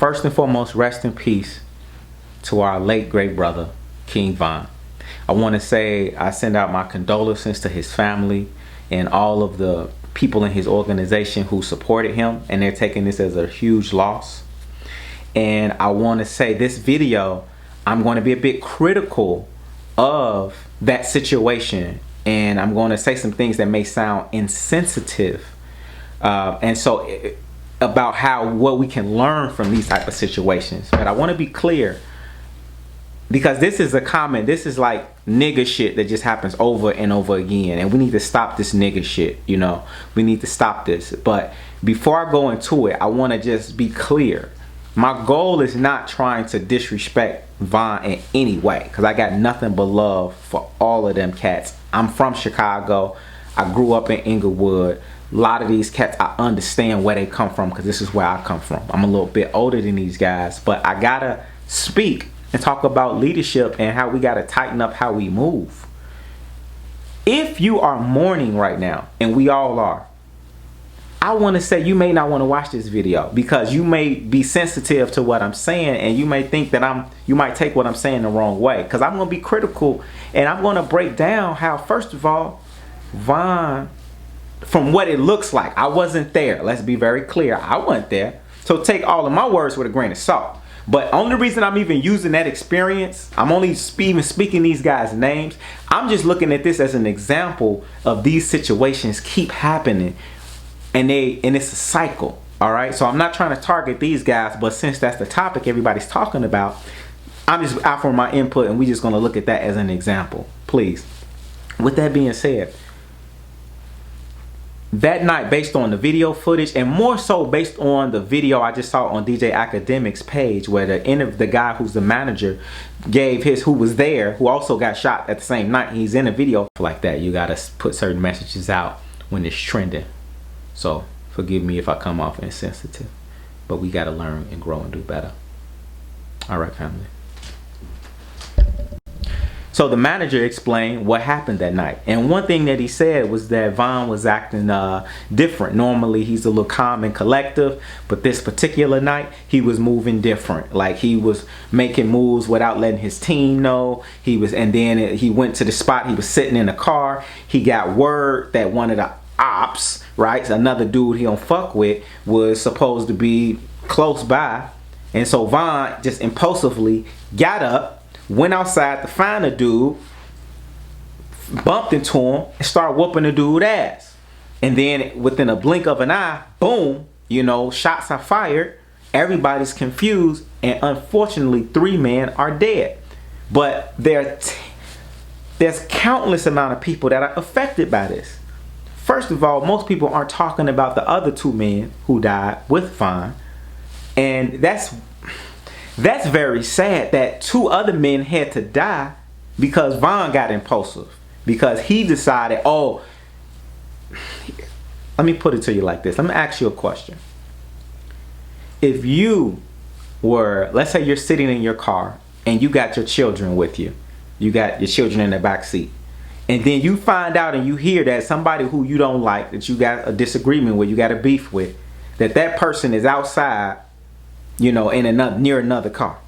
First and foremost, rest in peace to our late great brother, King Von. I want to say I send out my condolences to his family and all of the people in his organization who supported him, and they're taking this as a huge loss. And I want to say this video, I'm going to be a bit critical of that situation, and I'm going to say some things that may sound insensitive, and so about what we can learn from these type of situations. But I want to be clear, because this is like nigga shit that just happens over and over again, and we need to stop this nigga shit. We need to stop this. But before I go into it, I want to just be clear. My goal is not trying to disrespect Von in any way, because I got nothing but love for all of them cats. I'm from Chicago. I grew up in Inglewood. A lot of these cats, I understand where they come from, because this is where I come from. I'm a little bit older than these guys, but I gotta speak and talk about leadership and how we gotta tighten up how we move. If you are mourning right now, and we all are, I want to say you may not want to watch this video, because you may be sensitive to what I'm saying, and you may think that you might take what I'm saying the wrong way, because I'm going to be critical, and I'm going to break down how, first of all, Von, from what it looks like, I wasn't there. Let's be very clear. I wasn't there. So take all of my words with a grain of salt. But only reason I'm even using that experience, I'm only even speaking these guys' names, I'm just looking at this as an example of these situations keep happening. And it's a cycle, all right? So I'm not trying to target these guys, but since that's the topic everybody's talking about, I'm just offering my input, and we're just going to look at that as an example, please. With that being said, that night, based on the video footage, and more so based on the video I just saw on DJ Academic's page, where the guy who's the manager gave who was there, who also got shot at the same night, he's in a video like that. You got to put certain messages out when it's trending. So forgive me if I come off insensitive, but we got to learn and grow and do better. All right, family. So the manager explained what happened that night. And one thing that he said was that Von was acting different. Normally he's a little calm and collective, but this particular night he was moving different. Like he was making moves without letting his team know. And then he went to the spot. He was sitting in a car. He got word that one of the ops, right, another dude he don't fuck with, was supposed to be close by. And so Von just impulsively got up, went outside to find a dude, bumped into him, and started whooping the dude's ass. And then within a blink of an eye, boom, shots are fired. Everybody's confused, and unfortunately 3 men are dead. But there's countless amount of people that are affected by this. First of all, most people aren't talking about the other 2 men who died with Von. And that's very sad that 2 other men had to die because Von got impulsive. Because he decided, let me put it to you like this. Let me ask you a question. If you were, let's say you're sitting in your car and you got your children with you. You got your children in the back seat. And then you find out and you hear that somebody who you don't like, that you got a disagreement with, you got a beef with, that person is outside, in near another car.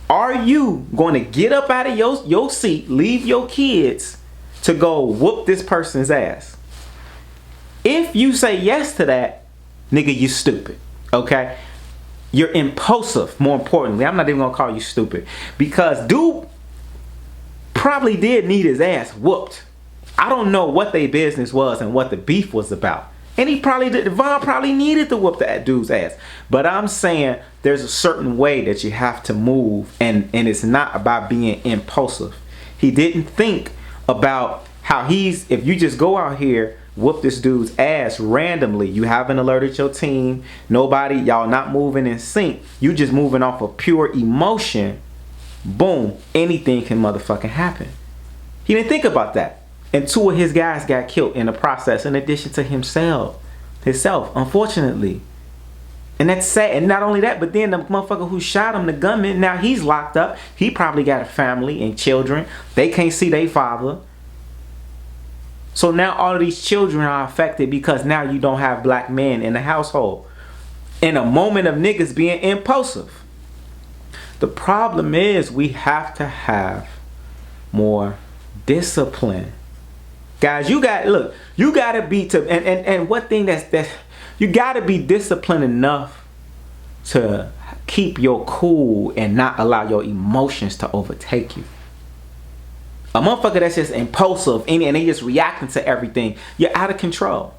Are you going to get up out of your seat, leave your kids to go whoop this person's ass? If you say yes to that, nigga, you stupid, okay? You're impulsive, more importantly. I'm not even going to call you stupid, because dude probably did need his ass whooped. I don't know what their business was and what the beef was about. And Von probably needed to whoop that dude's ass. But I'm saying there's a certain way that you have to move, and it's not about being impulsive. He didn't think about how if you just go out here, whoop this dude's ass randomly, you haven't alerted your team, nobody, y'all not moving in sync, you just moving off of pure emotion, boom, anything can motherfucking happen. He didn't think about that. And 2 of his guys got killed in the process, in addition to himself, unfortunately. And that's sad. And not only that, but then the motherfucker who shot him, the gunman, now he's locked up. He probably got a family and children. They can't see their father. So now all of these children are affected because now you don't have black men in the household. in a moment of niggas being impulsive. The problem is we have to have more discipline. Guys, you gotta be and one thing that's you gotta be disciplined enough to keep your cool and not allow your emotions to overtake you. A motherfucker that's just impulsive and they just reacting to everything, you're out of control.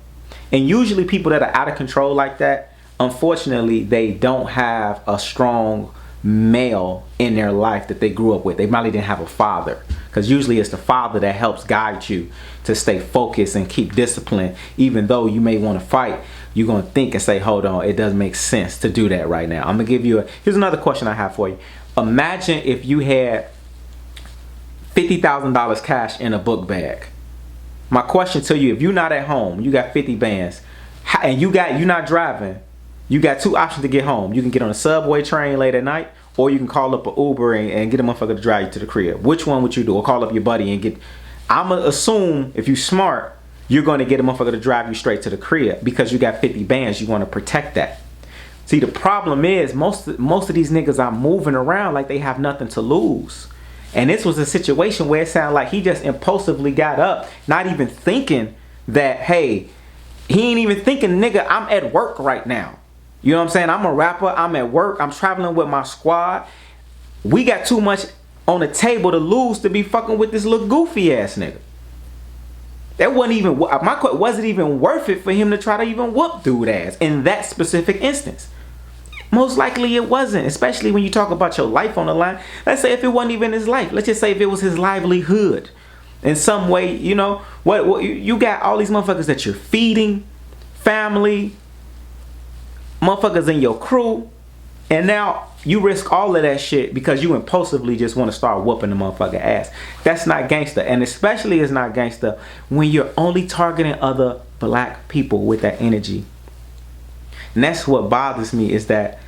And usually people that are out of control like that, unfortunately, they don't have a strong male in their life that they grew up with. They probably didn't have a father, because usually it's the father that helps guide you to stay focused and keep discipline. Even though you may want to fight, you're going to think and say, hold on, it doesn't make sense to do that right now. I'm going to give you here's another question I have for you. Imagine if you had $50,000 cash in a book bag. My question to you, if you're not at home, you got 50 bands, and you're not driving, you got two options to get home. You can get on a subway train late at night, or you can call up an Uber and get a motherfucker to drive you to the crib. Which one would you do? Or call up your buddy and get... I'm going to assume if you're smart, you're going to get a motherfucker to drive you straight to the crib, because you got 50 bands. You want to protect that. See, the problem is most of these niggas are moving around like they have nothing to lose. And this was a situation where it sounded like he just impulsively got up, not even thinking that, hey, he ain't even thinking, nigga, I'm at work right now. You know what I'm saying? I'm a rapper. I'm at work. I'm traveling with my squad. We got too much on the table to lose to be fucking with this little goofy ass nigga. That wasn't even, was it even worth it for him to try to even whoop dude ass in that specific instance? Most likely it wasn't, especially when you talk about your life on the line. Let's say if it wasn't even his life. Let's just say if it was his livelihood. In some way, you know, what you got all these motherfuckers that you're feeding, family, motherfuckers in your crew, and now you risk all of that shit because you impulsively just want to start whooping the motherfucker ass. That's not gangster. And especially it's not gangster when you're only targeting other black people with that energy. And that's what bothers me, is that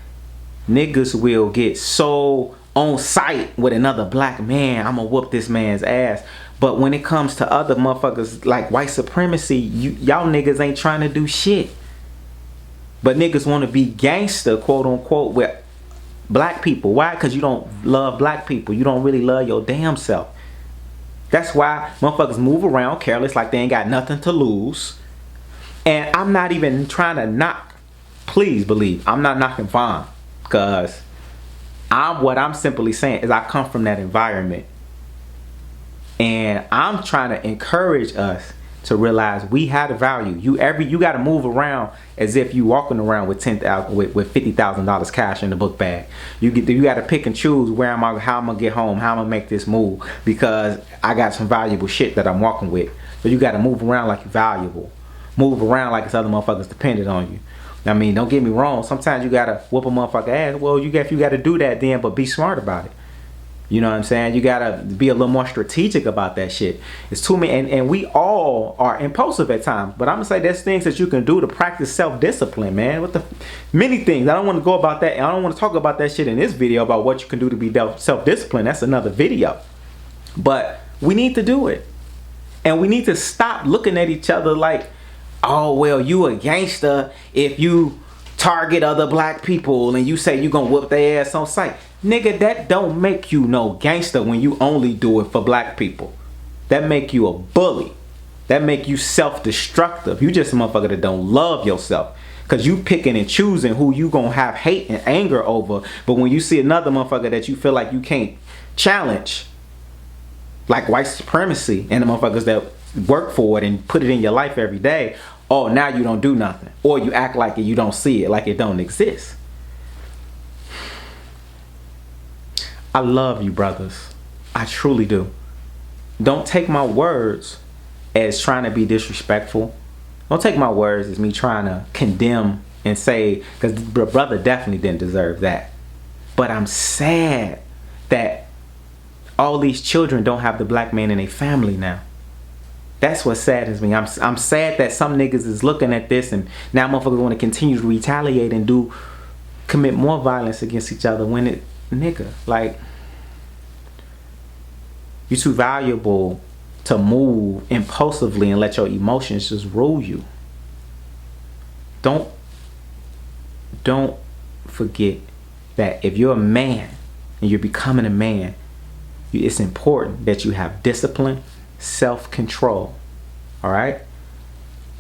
niggas will get so on sight with another black man, I'm gonna whoop this man's ass. But when it comes to other motherfuckers like white supremacy, y'all niggas ain't trying to do shit. But niggas want to be gangster, quote unquote, with black people. Why? Because you don't love black people. You don't really love your damn self. That's why motherfuckers move around careless like they ain't got nothing to lose. And I'm not even trying to knock. Please believe I'm not knocking Vaughn, because what I'm simply saying is I come from that environment, and I'm trying to encourage us to realize we have a value. You got to move around as if you walking around with $50,000 cash in the book bag. You got to pick and choose how I'm gonna get home, how I'm gonna make this move, because I got some valuable shit that I'm walking with. So you got to move around like you're valuable. Move around like it's other motherfuckers dependent on you. I mean, don't get me wrong. Sometimes you gotta whoop a motherfucker ass. Well, if you gotta do that, then, but be smart about it. You know what I'm saying? You gotta be a little more strategic about that shit. It's too many, and we all are impulsive at times. But I'm gonna say there's things that you can do to practice self-discipline, man. Many things. I don't want to go about that, and I don't want to talk about that shit in this video about what you can do to be self-disciplined. That's another video. But we need to do it, and we need to stop looking at each other like, oh, well, you a gangster if you target other black people and you say you gonna whoop their ass on sight. Nigga, that don't make you no gangster when you only do it for black people. That make you a bully. That make you self-destructive. You just a motherfucker that don't love yourself, because you picking and choosing who you gonna have hate and anger over. But when you see another motherfucker that you feel like you can't challenge, like white supremacy and the motherfuckers that work for it and put it in your life every day, oh, now you don't do nothing, or you act like you don't see it, like it don't exist. I love you, brothers. I truly do. Don't take my words as trying to be disrespectful. Don't take my words as me trying to condemn and say, because the brother definitely didn't deserve that. But I'm sad that all these children don't have the black man in their family now. That's what saddens me. I'm sad that some niggas is looking at this and now motherfuckers want to continue to retaliate and commit more violence against each other when it, nigga, like, you're too valuable to move impulsively and let your emotions just rule you. Don't don't forget that if you're a man and you're becoming a man, it's important that you have discipline, self-control. All right?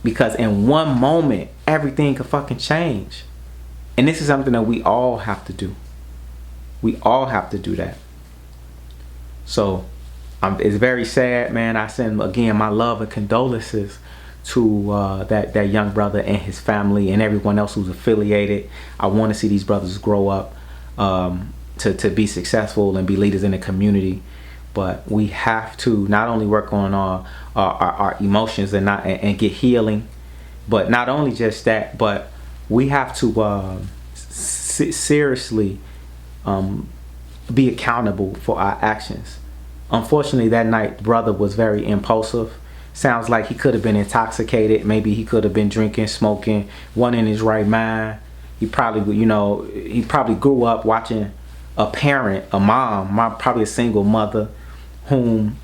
Because in one moment, everything can fucking change. And this is something that we all have to do. We all have to do that. So it's very sad, man. I send, again, my love and condolences to that young brother and his family and everyone else who's affiliated. I want to see these brothers grow up to be successful and be leaders in the community. But we have to not only work on our emotions and get healing, but not only just that, but we have to seriously be accountable for our actions. Unfortunately, that night, brother was very impulsive. Sounds like he could have been intoxicated. Maybe he could have been drinking, smoking, wasn't in his right mind. He probably, he probably grew up watching a parent, a mom, probably a single mother, whom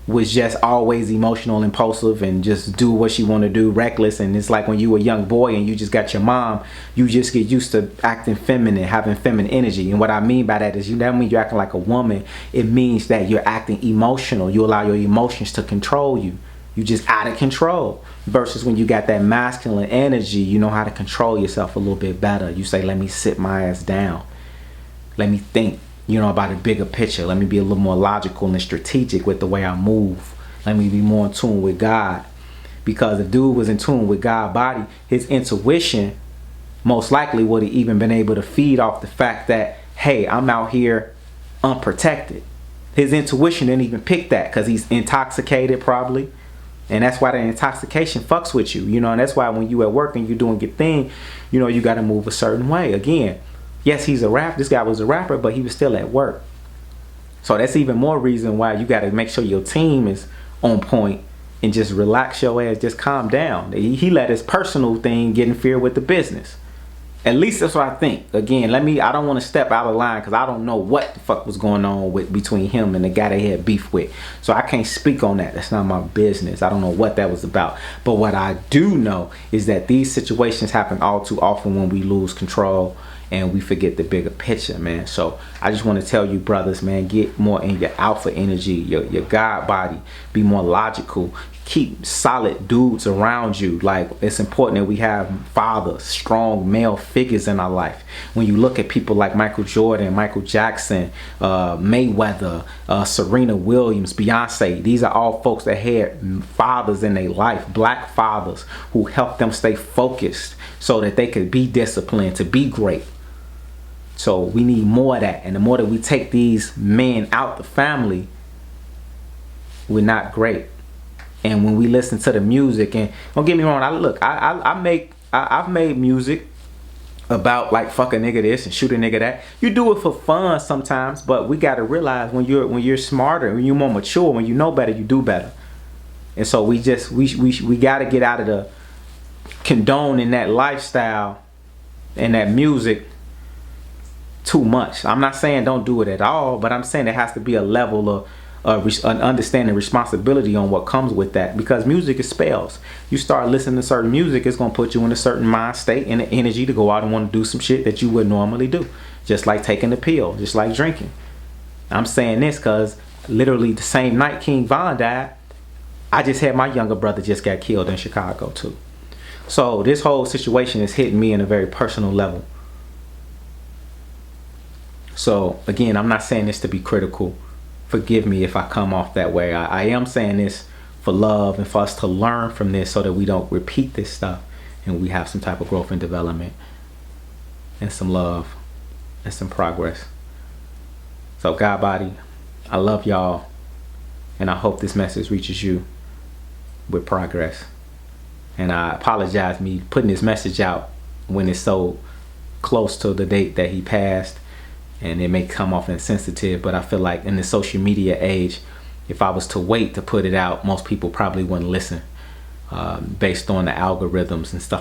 was just always emotional, impulsive, and just do what she want to do, reckless. And it's like when you were a young boy and you just got your mom, you just get used to acting feminine, having feminine energy. And what I mean by that is, that means you're acting like a woman. It means that you're acting emotional. You allow your emotions to control you. You just out of control. Versus when you got that masculine energy, you know how to control yourself a little bit better. You say, let me sit my ass down. Let me think, about a bigger picture. Let me be a little more logical and strategic with the way I move. Let me be more in tune with God. Because if dude was in tune with God's body, his intuition most likely would have even been able to feed off the fact that, hey, I'm out here unprotected. His intuition didn't even pick that because he's intoxicated probably. And that's why the intoxication fucks with you, and that's why when you at work and you're doing your thing, you got to move a certain way. Again, yes, he's a rapper. This guy was a rapper, but he was still at work. So that's even more reason why you got to make sure your team is on point and just relax your ass, just calm down. He let his personal thing get interfere with the business. At least that's what I think. Again, I don't want to step out of line because I don't know what the fuck was going on between him and the guy they had beef with. So I can't speak on that. That's not my business. I don't know what that was about. But what I do know is that these situations happen all too often when we lose control and we forget the bigger picture, man. So I just want to tell you, brothers, man, get more in your alpha energy, your God body. Be more logical. Keep solid dudes around you. Like, it's important that we have fathers, strong male figures in our life. When you look at people like Michael Jordan, Michael Jackson, Mayweather, Serena Williams, Beyonce, these are all folks that had fathers in their life, black fathers who helped them stay focused so that they could be disciplined to be great. So we need more of that. And the more that we take these men out the family, we're not great. And when we listen to the music, and don't get me wrong, I've made music about like fuck a nigga this and shoot a nigga that. You do it for fun sometimes, but we gotta realize when you're smarter, when you're more mature, when you know better, you do better. And so we gotta get out of the condoning that lifestyle and that music too much. I'm not saying don't do it at all, but I'm saying there has to be a level of an understanding responsibility on what comes with that, because music is spells. You start listening to certain music, it's going to put you in a certain mind state and the energy to go out and want to do some shit that you would normally do, just like taking the pill, just like drinking. I'm saying this because literally the same night King Von died, I just had my younger brother just got killed in Chicago too. So this whole situation is hitting me in a very personal level. So again, I'm not saying this to be critical. Forgive me if I come off that way. I am saying this for love and for us to learn from this so that we don't repeat this stuff and we have some type of growth and development and some love and some progress. So God body, I love y'all, and I hope this message reaches you with progress. And I apologize me putting this message out when it's so close to the date that he passed. And it may come off insensitive, but I feel like in the social media age, if I was to wait to put it out, most people probably wouldn't listen based on the algorithms and stuff